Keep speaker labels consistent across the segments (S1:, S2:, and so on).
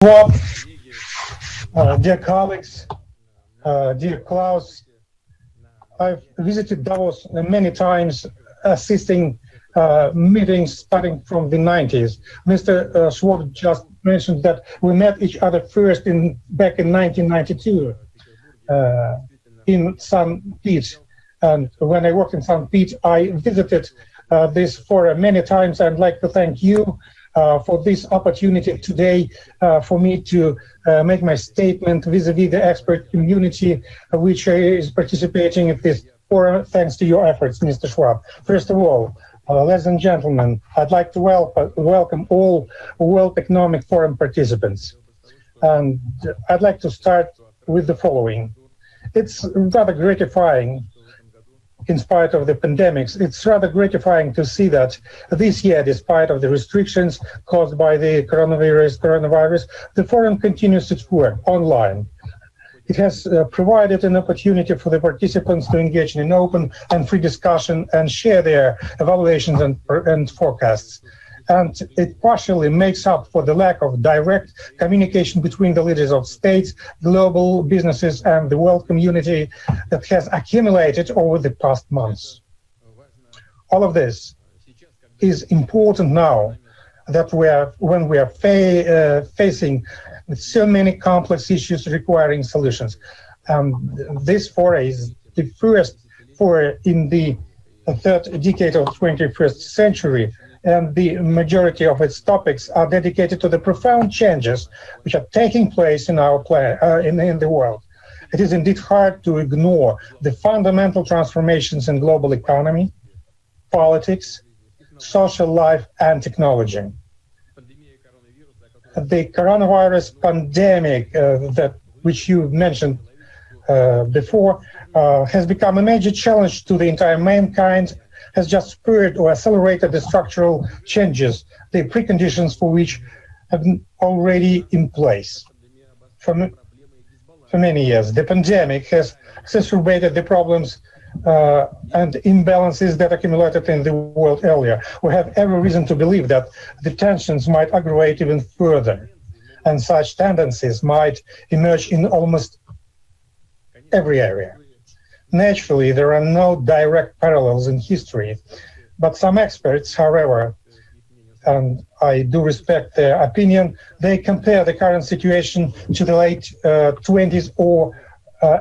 S1: Bob, dear colleagues, dear Klaus, I've visited Davos many times, assisting meetings starting from the 90s. Mr. Schwab just mentioned that we met each other first back in 1992 in St. Pete. And when I worked in St. Pete, I visited this forum many times. I'd like to thank you for this opportunity today for me to make my statement vis-a-vis the expert community which is participating in this forum, thanks to your efforts, Mr. Schwab. First of all, ladies and gentlemen, I'd like to welcome all World Economic Forum participants. And I'd like to start with the following. It's rather gratifying, in spite of the pandemics, it's rather gratifying to see that this year, despite of the restrictions caused by the coronavirus, the forum continues its work online. It has provided an opportunity for the participants to engage in an open and free discussion and share their evaluations and forecasts. And it partially makes up for the lack of direct communication between the leaders of states, global businesses, and the world community that has accumulated over the past months. All of this is important now that when we are facing so many complex issues requiring solutions. This foray is the first foray in the third decade of the 21st century, and the majority of its topics are dedicated to the profound changes which are taking place in our planet, in the world. It is indeed hard to ignore the fundamental transformations in global economy, politics, social life, and technology. The coronavirus pandemic, which you mentioned before, has become a major challenge to the entire mankind, has just spurred or accelerated the structural changes, the preconditions for which have been already in place for many years. The pandemic has exacerbated the problems and imbalances that accumulated in the world earlier. We have every reason to believe that the tensions might aggravate even further, and such tendencies might emerge in almost every area. Naturally, there are no direct parallels in history, but some experts, however, and I do respect their opinion, they compare the current situation to the late 20s or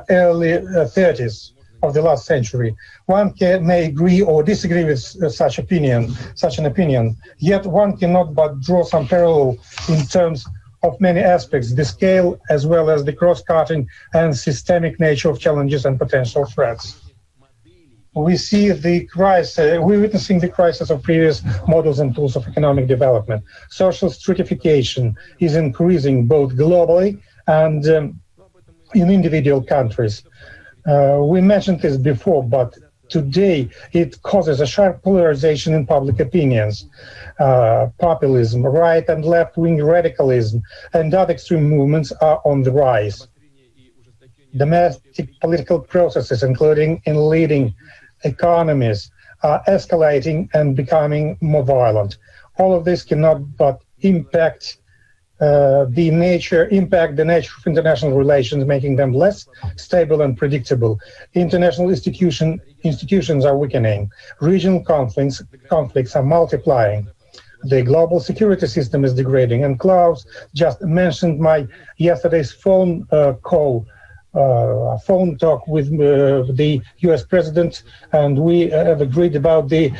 S1: early 30s of the last century. One may agree or disagree with such an opinion, yet one cannot but draw some parallel in terms of many aspects, the scale as well as the cross-cutting and systemic nature of challenges and potential threats. We see the crisis, we're witnessing the crisis of previous models and tools of economic development. Social stratification is increasing both globally and in individual countries. We mentioned this before, but today it causes a sharp polarization in public opinions. Populism, right and left-wing radicalism, and other extreme movements are on the rise. Domestic political processes, including in leading economies, are escalating and becoming more violent. All of this cannot but impact the nature of international relations, making them less stable and predictable. International institutions are weakening. Regional conflicts are multiplying. The global security system is degrading. And Klaus just mentioned my yesterday's phone talk with the US President, and we have agreed about the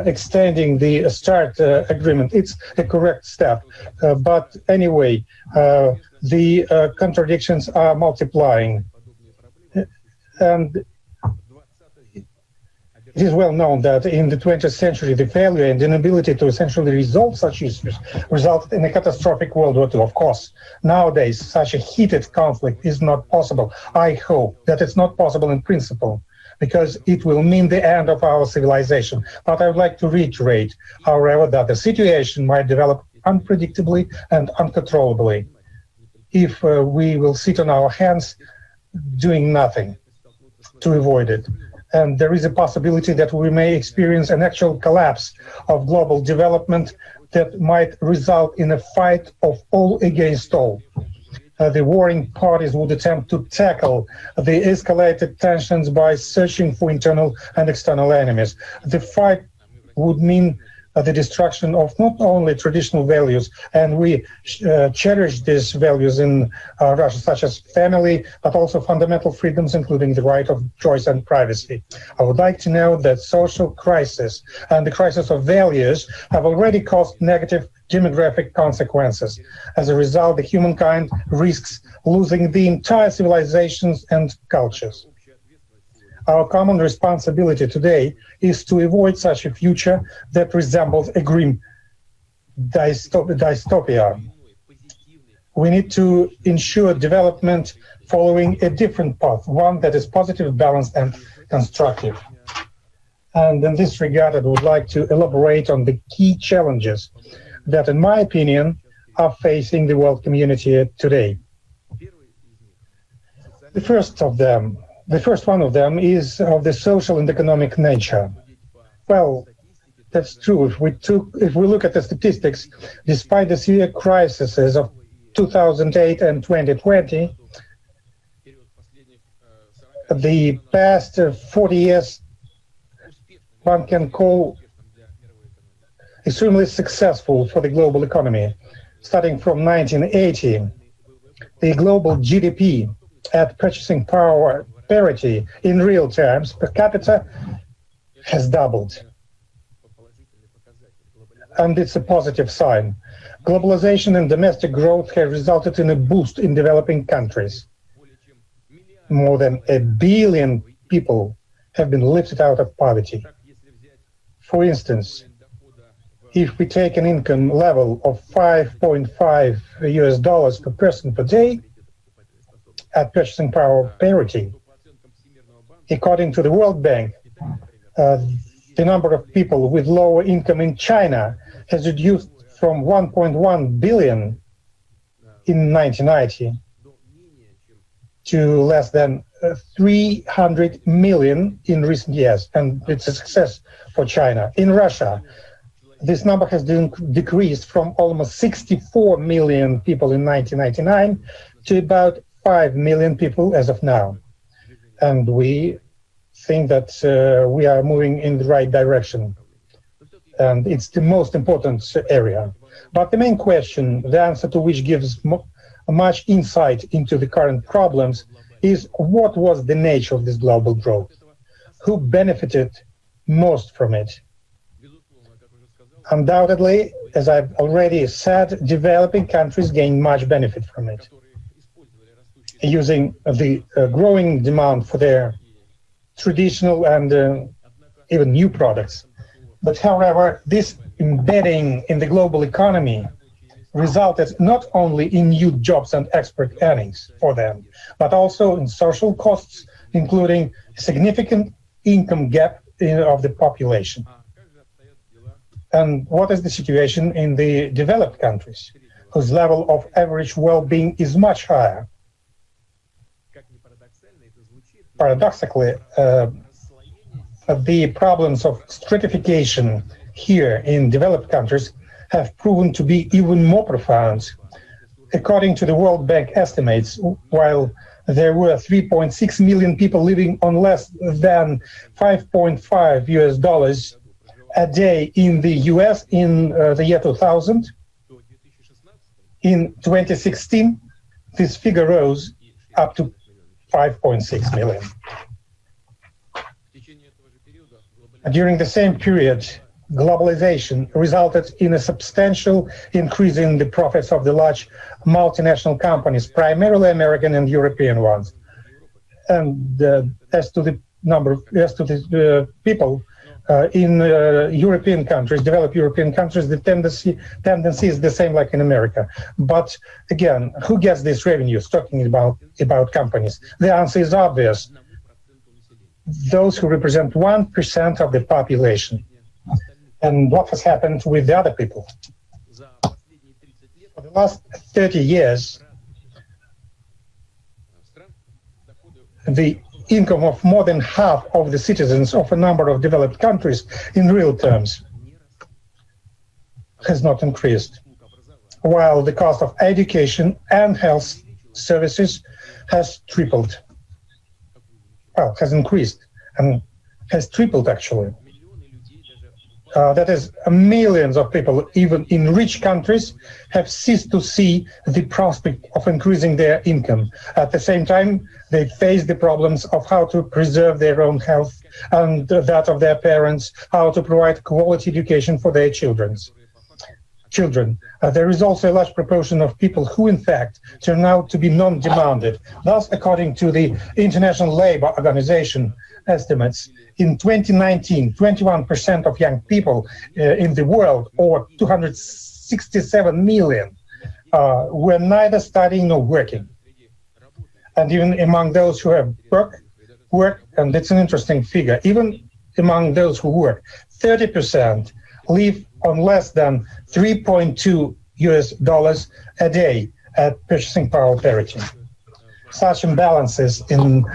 S1: extending the START agreement. It's a correct step. But anyway, the contradictions are multiplying. And it is well known that in the 20th century, the failure and inability to essentially resolve such issues resulted in a catastrophic World War II. Of course, nowadays, such a heated conflict is not possible. I hope that it's not possible in principle, because it will mean the end of our civilization. But I would like to reiterate, however, that the situation might develop unpredictably and uncontrollably if we will sit on our hands doing nothing to avoid it. and there is a possibility that we may experience an actual collapse of global development that might result in a fight of all against all. The warring parties would attempt to tackle the escalated tensions by searching for internal and external enemies. The fight would mean the destruction of not only traditional values, and we cherish these values in Russia, such as family, but also fundamental freedoms, including the right of choice and privacy. I would like to note that social crisis and the crisis of values have already caused negative demographic consequences. As a result, the humankind risks losing the entire civilizations and cultures. Our common responsibility today is to avoid such a future that resembles a grim dystopia. We need to ensure development following a different path, one that is positive, balanced, and constructive. And in this regard, I would like to elaborate on the key challenges that, in my opinion, are facing the world community today. The first one of them is of the social and economic nature. Well, that's true. If we look at the statistics, despite the severe crises of 2008 and 2020, the past 40 years one can call extremely successful for the global economy. Starting from 1980, the global GDP at purchasing power parity in real terms per capita has doubled. And it's a positive sign. Globalization and domestic growth have resulted in a boost in developing countries. More than 1 billion people have been lifted out of poverty. For instance, if we take an income level of $5.5 US per person per day at purchasing power parity, according to the World Bank, the number of people with lower income in China has reduced from 1.1 billion in 1990 to less than 300 million in recent years, and it's a success for China. In Russia, this number has decreased from almost 64 million people in 1999 to about 5 million people as of now. And we think that we are moving in the right direction. And it's the most important area. But the main question, the answer to which gives much insight into the current problems, is what was the nature of this global growth? Who benefited most from it? Undoubtedly, as I've already said, developing countries gained much benefit from it, using the growing demand for their traditional and even new products. But however, this embedding in the global economy resulted not only in new jobs and export earnings for them, but also in social costs, including significant income gap of the population. And what is the situation in the developed countries, whose level of average well-being is much higher? Paradoxically, the problems of stratification here in developed countries have proven to be even more profound. According to the World Bank estimates, while there were 3.6 million people living on less than $5.5 US a day in the US in the year 2000, in 2016, this figure rose up to 5.6 million. During the same period, globalization resulted in a substantial increase in the profits of the large multinational companies, primarily American and European ones. And as to the people in European countries, developed European countries, the tendency is the same like in America. But again, who gets these revenues? Talking about companies, the answer is obvious. Those who represent 1% of the population. And what has happened with the other people? For the last 30 years, the income of more than half of the citizens of a number of developed countries in real terms has not increased, while the cost of education and health services has tripled. Well, has increased and has tripled actually. That is, millions of people, even in rich countries, have ceased to see the prospect of increasing their income. At the same time, they face the problems of how to preserve their own health and that of their parents, how to provide quality education for their children. There is also a large proportion of people who, in fact, turn out to be non-demanded. Thus, according to the International Labour Organization estimates, in 2019, 21% of young people in the world, or 267 million, were neither studying nor working. And even among those who have work, and it's an interesting figure, even among those who work, 30% live on less than $3.2 a day at purchasing power parity. Such imbalances in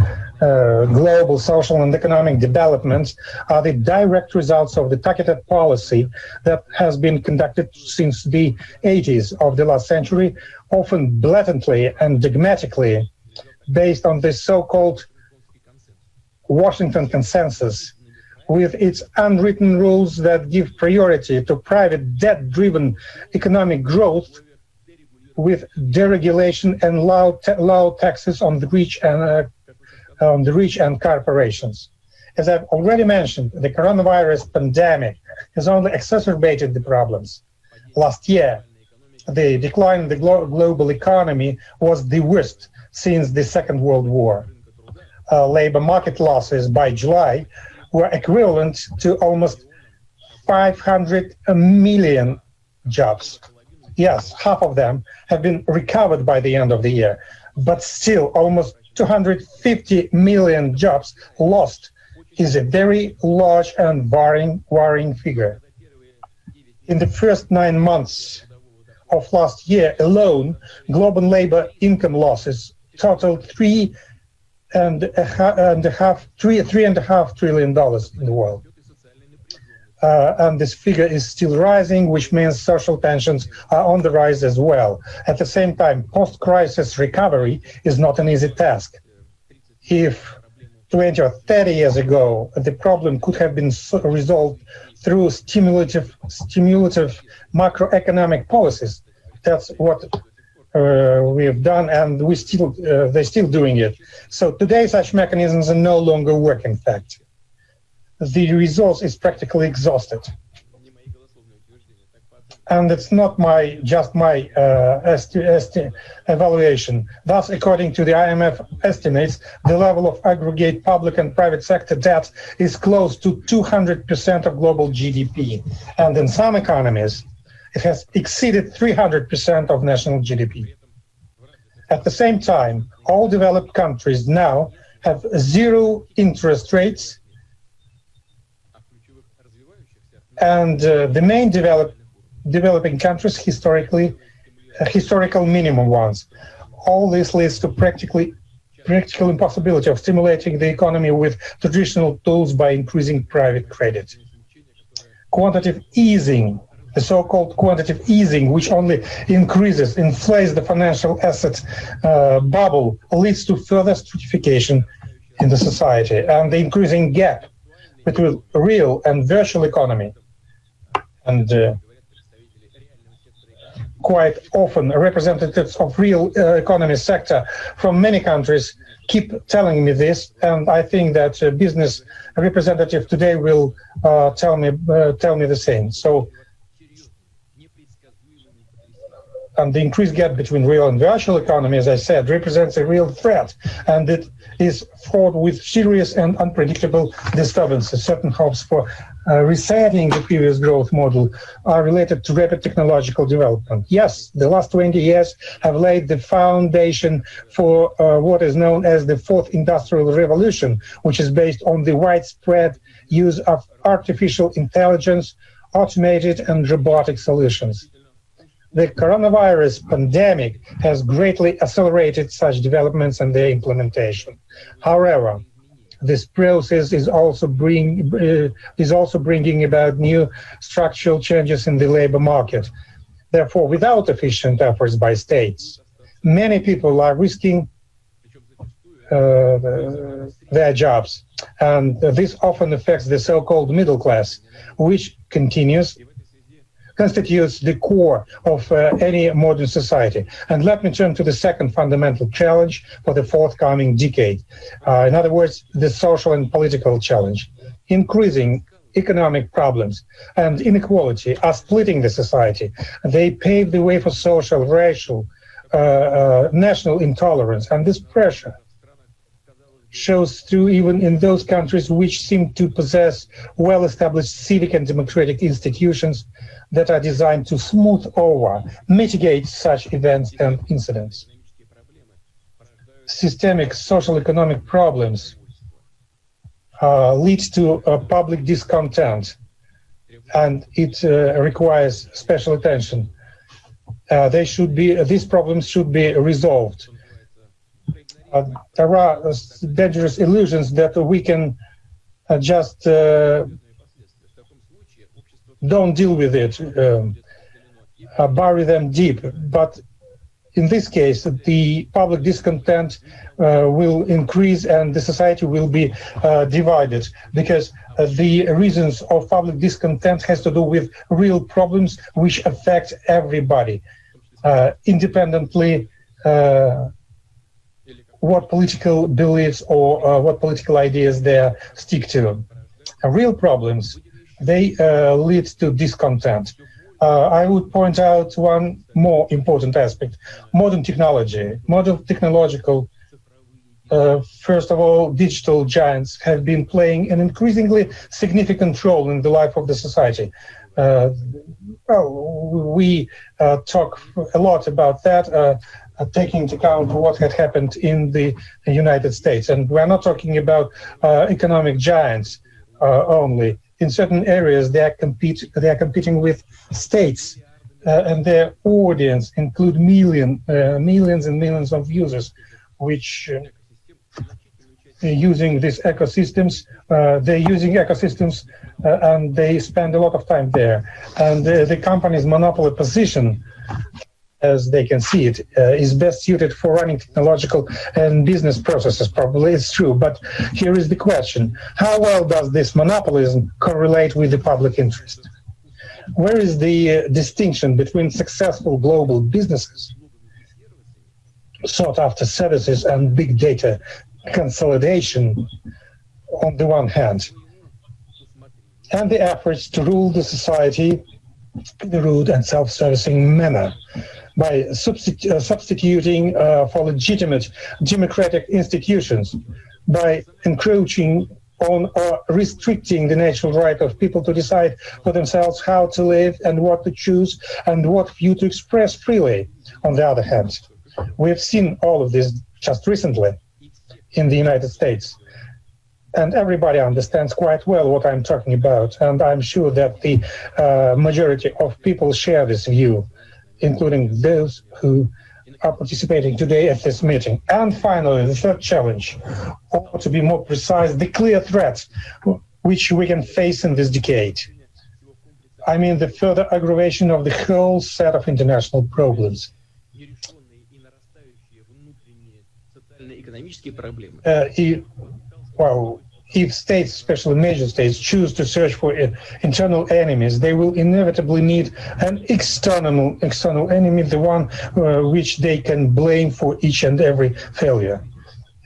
S1: global social and economic developments are the direct results of the targeted policy that has been conducted since the 80s of the last century, often blatantly and dogmatically based on the so-called Washington Consensus, with its unwritten rules that give priority to private debt-driven economic growth, with deregulation and low taxes on the rich and corporations. As I've already mentioned, the coronavirus pandemic has only exacerbated the problems. Last year, the decline in the global economy was the worst since the Second World War. Labor market losses by July were equivalent to almost 500 million jobs. Yes, half of them have been recovered by the end of the year, but still almost 250 million jobs lost is a very large and worrying figure. In the first 9 months of last year alone, global labor income losses totaled $3.5 trillion in the world. And this figure is still rising, which means social tensions are on the rise as well. At the same time, post-crisis recovery is not an easy task. If 20 or 30 years ago, the problem could have been resolved through stimulative macroeconomic policies, that's what we have done, and they're still doing it. So today, such mechanisms are no longer work, in fact. The resource is practically exhausted. And it's not just my evaluation. Thus, according to the IMF estimates, the level of aggregate public and private sector debt is close to 200% of global GDP. And in some economies, it has exceeded 300% of national GDP. At the same time, all developed countries now have zero interest rates, and the main developing countries historical minimum ones. All this leads to practical impossibility of stimulating the economy with traditional tools by increasing private credit. Quantitative easing, the so-called quantitative easing, which only inflates the financial asset bubble, leads to further stratification in the society and the increasing gap between real and virtual economy. And quite often representatives of real economy sector from many countries keep telling me this, and I think that business representative today will tell me the same. So, and the increased gap between real and virtual economy, as I said, represents a real threat, and it is fraught with serious and unpredictable disturbances. Certain hopes for resetting the previous growth model are related to rapid technological development. Yes, the last 20 years have laid the foundation for what is known as the Fourth Industrial Revolution, which is based on the widespread use of artificial intelligence, automated and robotic solutions. The coronavirus pandemic has greatly accelerated such developments and their implementation. However, This process is also bringing about new structural changes in the labor market. Therefore, without efficient efforts by states, many people are risking their jobs, and this often affects the so-called middle class, which constitutes the core of any modern society. And let me turn to the second fundamental challenge for the forthcoming decade. In other words, the social and political challenge. Increasing economic problems and inequality are splitting the society. They pave the way for social, racial, national intolerance, and this pressure shows through even in those countries which seem to possess well-established civic and democratic institutions that are designed to smooth over, mitigate such events and incidents. Systemic social economic problems lead to public discontent, and it requires special attention. These problems should be resolved. There are dangerous illusions that we can just don't deal with it, bury them deep. But in this case, the public discontent will increase and the society will be divided, because the reasons of public discontent has to do with real problems which affect everybody, independently what political beliefs or what political ideas they stick to. Real problems, they lead to discontent. I would point out one more important aspect: modern technology. Modern technological, first of all, digital giants have been playing an increasingly significant role in the life of the society. We talk a lot about that, taking into account what had happened in the United States. And we're not talking about economic giants only. In certain areas, they are competing with states, and their audience include millions and millions of users, which using these ecosystems. They're using ecosystems, and they spend a lot of time there. And the company's monopoly position, as they can see it, is best suited for running technological and business processes. Probably it's true, but here is the question: how well does this monopolism correlate with the public interest? Where is the distinction between successful global businesses, sought after services, and big data consolidation on the one hand, and the efforts to rule the society in a rude and self-servicing manner by substituting for legitimate democratic institutions, by encroaching on or restricting the natural right of people to decide for themselves how to live and what to choose and what view to express freely. On the other hand, we have seen all of this just recently in the United States, and everybody understands quite well what I'm talking about, and I'm sure that the majority of people share this view, including those who are participating today at this meeting. And finally, the third challenge, or to be more precise, the clear threat which we can face in this decade. I mean, the further aggravation of the whole set of international problems. If states, especially major states, choose to search for internal enemies, they will inevitably need an external enemy, the one which they can blame for each and every failure,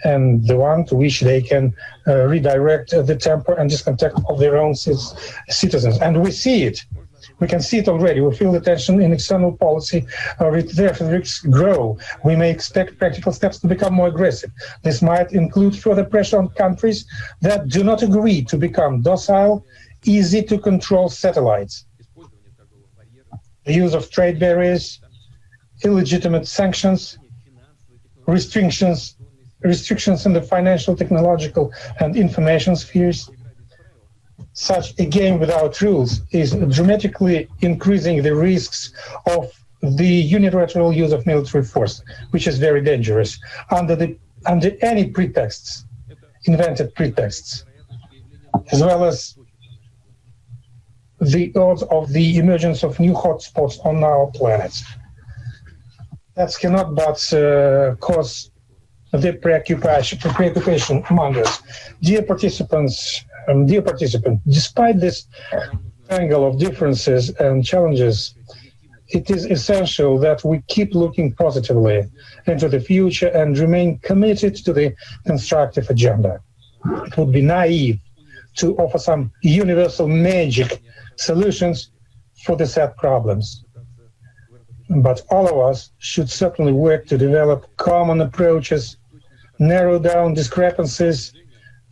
S1: and the one to which they can redirect the temper and discontent of their own citizens. And we see it. We can see it already. We feel the tension in external policy. Therefore, risks grow. We may expect practical steps to become more aggressive. This might include further pressure on countries that do not agree to become docile, easy to control satellites. The use of trade barriers, illegitimate sanctions, restrictions in the financial, technological, and information spheres. Such a game without rules is dramatically increasing the risks of the unilateral use of military force, which is very dangerous. Under any pretexts, invented pretexts, as well as the odds of the emergence of new hotspots on our planet. That cannot but cause the preoccupation among us. Dear participants, despite this angle of differences and challenges, it is essential that we keep looking positively into the future and remain committed to the constructive agenda. It would be naive to offer some universal magic solutions for the set problems. But all of us should certainly work to develop common approaches, narrow down discrepancies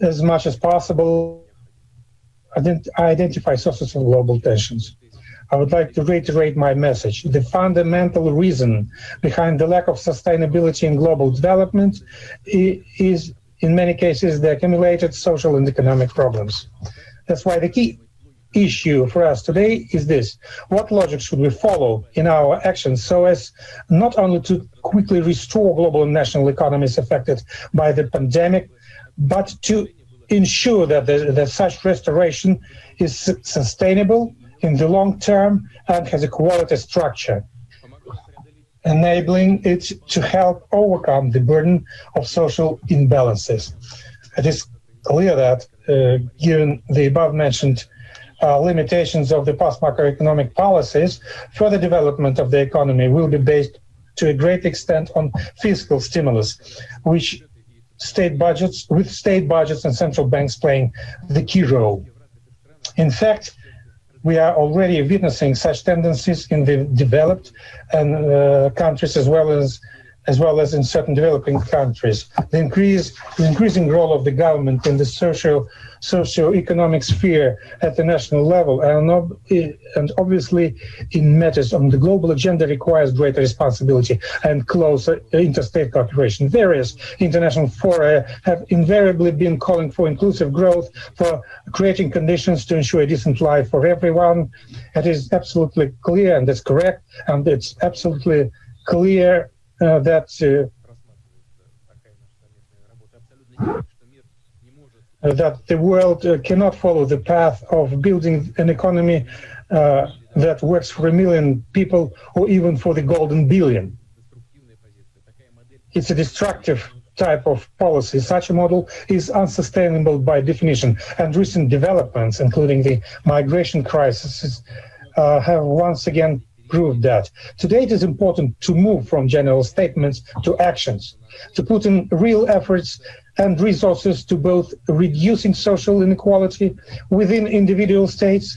S1: as much as possible, identify sources of global tensions. I would like to reiterate my message. The fundamental reason behind the lack of sustainability in global development is, in many cases, the accumulated social and economic problems. That's why the key issue for us today is this: what logic should we follow in our actions so as not only to quickly restore global and national economies affected by the pandemic, but to ensure that such restoration is sustainable in the long term and has a quality structure, enabling it to help overcome the burden of social imbalances. It is clear that, given the above-mentioned limitations of the past macroeconomic policies, further development of the economy will be based to a great extent on fiscal stimulus, with state budgets and central banks playing the key role. In fact, we are already witnessing such tendencies in the developed countries as well as in certain developing countries. The increasing role of the government in the socio-economic sphere at the national level and obviously in matters on the global agenda requires greater responsibility and closer interstate cooperation. Various international fora have invariably been calling for inclusive growth, for creating conditions to ensure a decent life for everyone. It is absolutely clear, and that's correct, and it's absolutely clear that the world cannot follow the path of building an economy that works for 1 million people or even for the golden billion. It's a destructive type of policy. Such a model is unsustainable by definition, and recent developments, including the migration crisis, have once again proved that. Today it is important to move from general statements to actions, to put in real efforts and resources to both reducing social inequality within individual states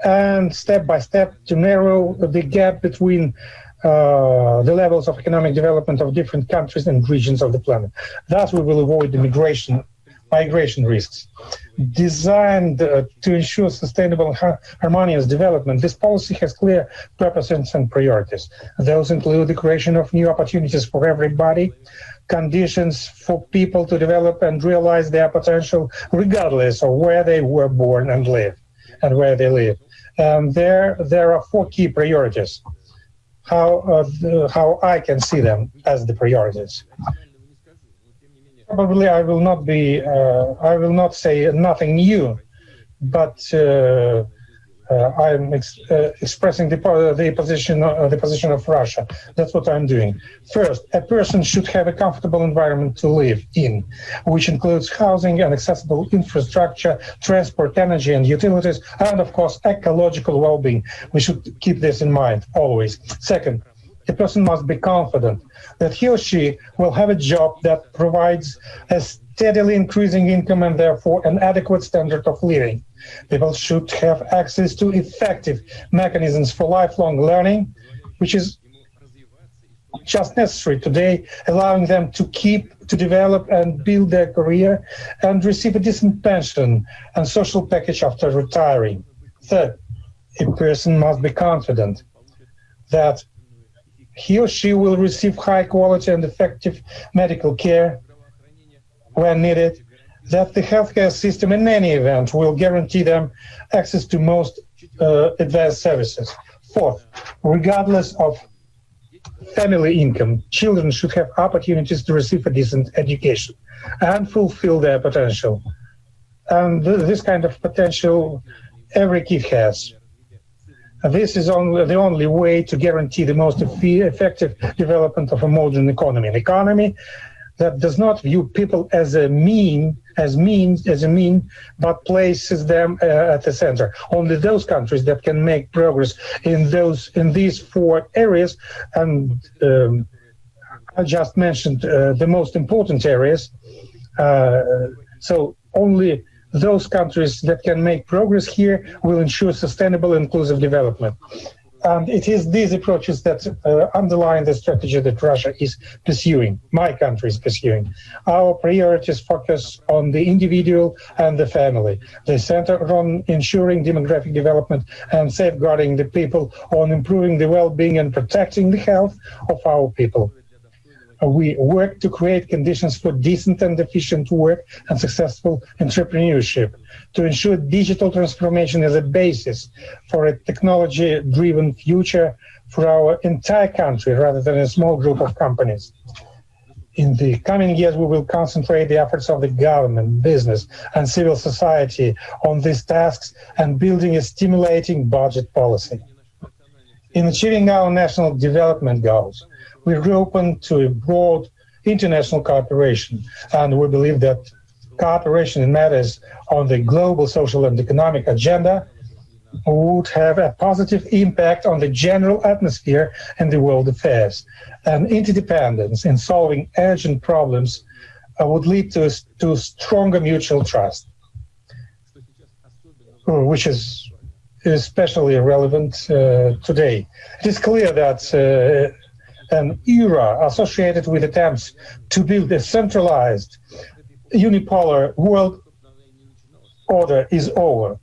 S1: and step by step to narrow the gap between the levels of economic development of different countries and regions of the planet. Thus we will avoid the migration risks. Designed to ensure sustainable harmonious development, this policy has clear purposes and priorities. Those include the creation of new opportunities for everybody, conditions for people to develop and realize their potential regardless of where they were born and live and where they live. There are 4 key priorities, how I can see them as the priorities. Probably I will not say nothing new, but I'm expressing the position of Russia. That's what I'm doing. First, a person should have a comfortable environment to live in, which includes housing and accessible infrastructure, transport, energy and utilities, and of course ecological well-being. We should keep this in mind always. Second, a person must be confident that he or she will have a job that provides a steadily increasing income and therefore an adequate standard of living. People should have access to effective mechanisms for lifelong learning, which is just necessary today, allowing them to develop and build their career and receive a decent pension and social package after retiring. Third, a person must be confident that he or she will receive high quality and effective medical care when needed, that the healthcare system in any event will guarantee them access to most advanced services. Fourth, regardless of family income. Children should have opportunities to receive a decent education and fulfill their potential. And this kind of potential every kid has. This is the only way to guarantee the most effective development of a modern economy. An economy that does not view people as a mean, but places them at the center. Only those countries that can make progress in these four areas, and I just mentioned the most important areas. So only those countries that can make progress here will ensure sustainable inclusive development. And it is these approaches that underline the strategy that Russia is pursuing, my country is pursuing. Our priorities focus on the individual and the family. They center on ensuring demographic development and safeguarding the people, on improving the well-being and protecting the health of our people. We work to create conditions for decent and efficient work and successful entrepreneurship, to ensure digital transformation as a basis for a technology-driven future for our entire country rather than a small group of companies. In the coming years, we will concentrate the efforts of the government, business, and civil society on these tasks and building a stimulating budget policy. In achieving our national development goals, we're open to a broad international cooperation, and we believe that cooperation in matters on the global social and economic agenda would have a positive impact on the general atmosphere in the world affairs. And interdependence in solving urgent problems would lead to stronger mutual trust, which is especially relevant today. It is clear that an era associated with attempts to build a centralized, unipolar world order is over.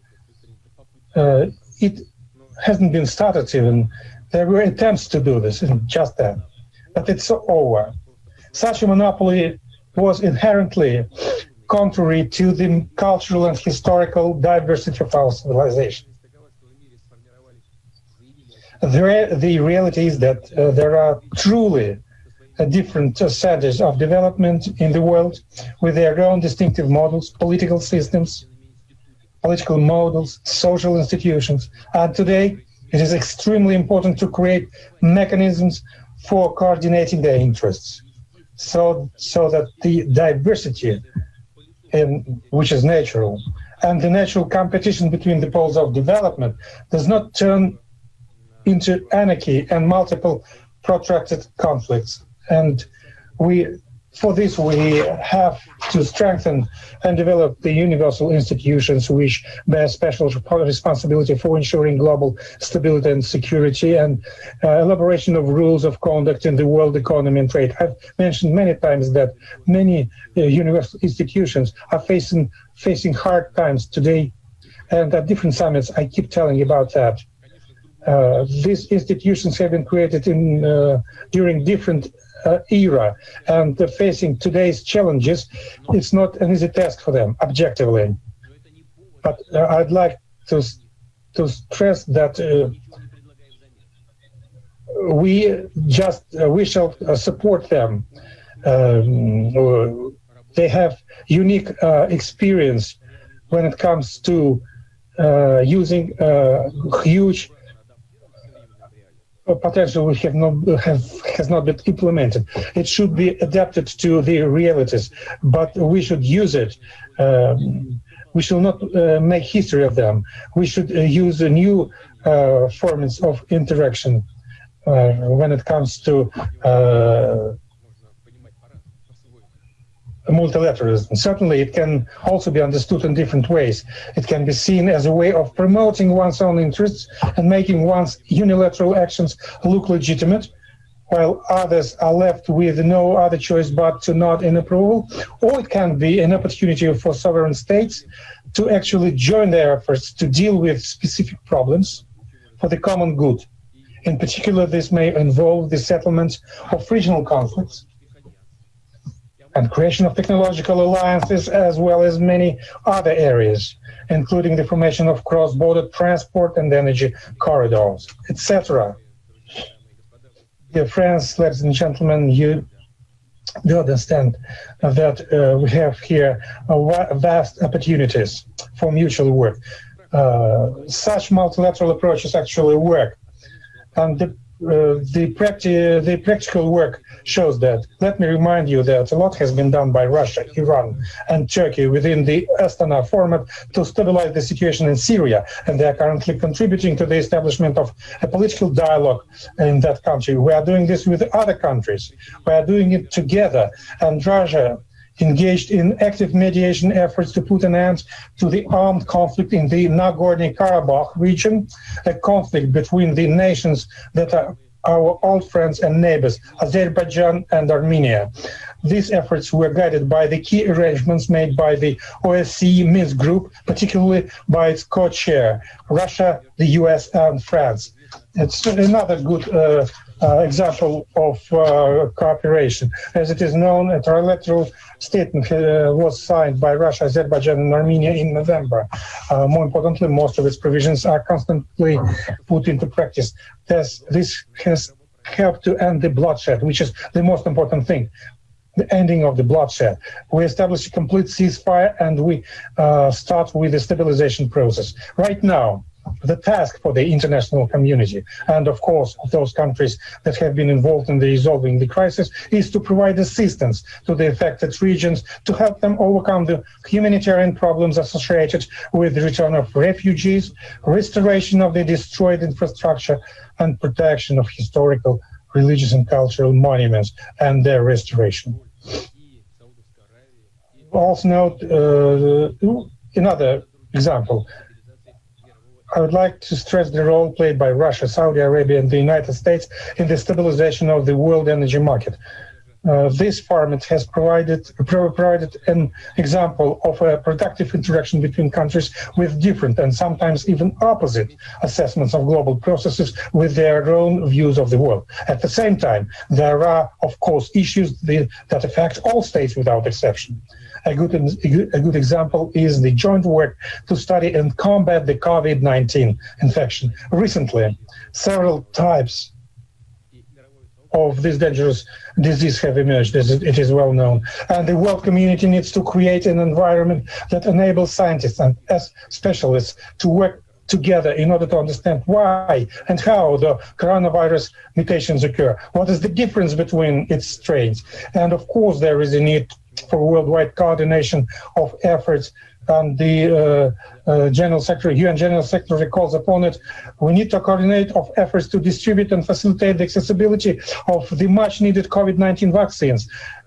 S1: It hasn't been started even. There were attempts to do this, and just that, but it's over. Such a monopoly was inherently contrary to the cultural and historical diversity of our civilization. The reality is that there are truly different centers of development in the world with their own distinctive models, political systems, political models, social institutions. And today, it is extremely important to create mechanisms for coordinating their interests, so that the diversity, which is natural, and the natural competition between the poles of development does not turn into anarchy and multiple protracted conflicts. And for this we have to strengthen and develop the universal institutions which bear special responsibility for ensuring global stability and security, and elaboration of rules of conduct in the world economy and trade. I've mentioned many times that many universal institutions are facing hard times today, and at different summits I keep telling about that. These institutions have been created during different era, and facing today's challenges, it's not an easy task for them, objectively. But I'd like to stress that we shall support them. They have unique experience when it comes to using huge potential which has not been implemented. It should be adapted to the realities, but we should use it. We should not make history of them. We should use new forms of interaction when it comes to multilateralism. Certainly, it can also be understood in different ways. It can be seen as a way of promoting one's own interests and making one's unilateral actions look legitimate, while others are left with no other choice but to nod in approval. Or it can be an opportunity for sovereign states to actually join their efforts to deal with specific problems for the common good. In particular, this may involve the settlement of regional conflicts and creation of technological alliances, as well as many other areas, including the formation of cross-border transport and energy corridors, etc. Dear friends, ladies and gentlemen, you do understand that we have here vast opportunities for mutual work. Such multilateral approaches actually work, and the practical work shows that. Let me remind you that a lot has been done by Russia, Iran, and Turkey within the Astana format to stabilize the situation in Syria, and they are currently contributing to the establishment of a political dialogue in that country. We are doing this with other countries. We are doing it together, and Russia engaged in active mediation efforts to put an end to the armed conflict in the Nagorno-Karabakh region, a conflict between the nations that are our old friends and neighbors, Azerbaijan and Armenia. These efforts were guided by the key arrangements made by the OSCE Minsk Group, particularly by its co-chair, Russia, the US, and France. It's another good example of cooperation. As it is known, a trilateral statement was signed by Russia, Azerbaijan, and Armenia in November. More importantly, most of its provisions are constantly put into practice. This has helped to end the bloodshed, which is the most important thing. The ending of the bloodshed. We establish a complete ceasefire, and we start with the stabilization process. Right now, the task for the international community and, of course, those countries that have been involved in resolving the crisis is to provide assistance to the affected regions to help them overcome the humanitarian problems associated with the return of refugees, restoration of the destroyed infrastructure, and protection of historical, religious, and cultural monuments and their restoration. Also note another example. I would like to stress the role played by Russia, Saudi Arabia, and the United States in the stabilization of the world energy market. This format has provided an example of a productive interaction between countries with different and sometimes even opposite assessments of global processes with their own views of the world. At the same time, there are, of course, issues that affect all states without exception. A good example is the joint work to study and combat the COVID-19 infection. Recently, several types of this dangerous disease have emerged, as it is well known. And the world community needs to create an environment that enables scientists and specialists to work together in order to understand why and how the coronavirus mutations occur. What is the difference between its strains? And of course, there is a need for worldwide coordination of efforts, and the UN General Secretary calls upon it. We need to coordinate of efforts to distribute and facilitate the accessibility of the much-needed COVID-19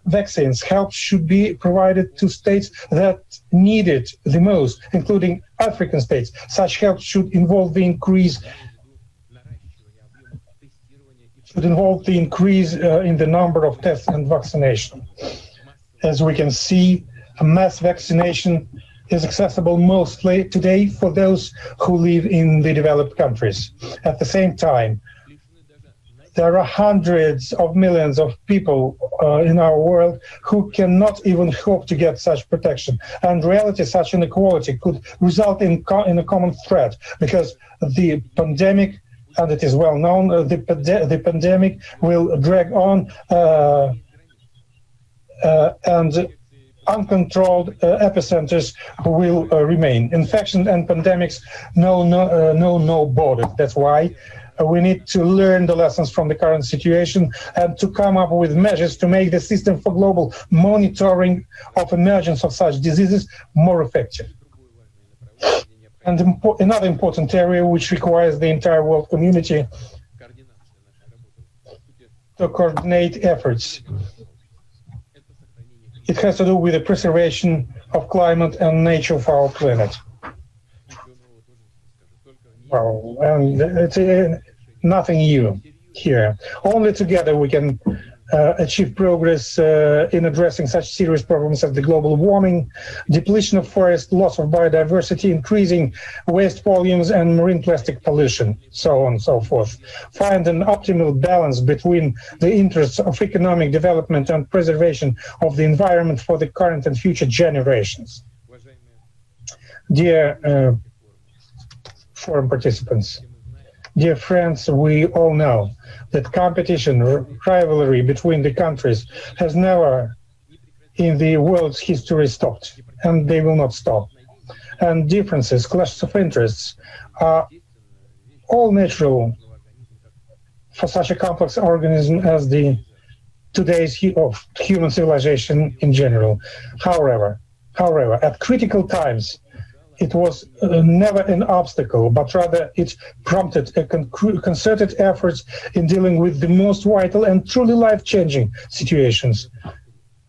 S1: vaccines. Help should be provided to states that need it the most, including African states. Such help should involve the increase in the number of tests and vaccination. As we can see, mass vaccination is accessible mostly today for those who live in the developed countries. At the same time, there are hundreds of millions of people in our world who cannot even hope to get such protection. And in reality, such inequality could result in a common threat, because the pandemic, and it is well known, the pandemic will drag on and uncontrolled epicenters will remain. Infection and pandemics know no borders. That's why we need to learn the lessons from the current situation and to come up with measures to make the system for global monitoring of emergence of such diseases more effective. And another important area which requires the entire world community to coordinate efforts. It has to do with the preservation of climate and nature of our planet. Well, and it's nothing new here. Only together we can achieve progress in addressing such serious problems as the global warming, depletion of forest, loss of biodiversity, increasing waste volumes and marine plastic pollution, so on and so forth. Find an optimal balance between the interests of economic development and preservation of the environment for the current and future generations. Dear forum participants, Dear friends, we all know that competition, rivalry between the countries has never in the world's history stopped, and they will not stop. And differences, clashes of interests are all natural for such a complex organism as the today's of human civilization in general. However, at critical times, it was never an obstacle, but rather it prompted a concerted efforts in dealing with the most vital and truly life-changing situations.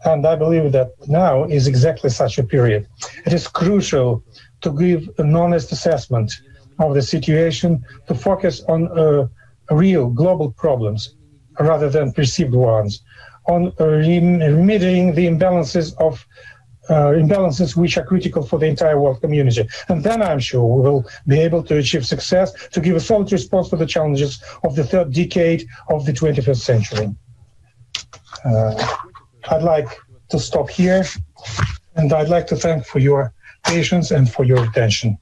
S1: And I believe that now is exactly such a period. It is crucial to give an honest assessment of the situation, to focus on real global problems rather than perceived ones, on remedying the imbalances which are critical for the entire world community. And then I'm sure we will be able to achieve success, to give a solid response to the challenges of the third decade of the 21st century. I'd like to stop here, and I'd like to thank for your patience and for your attention.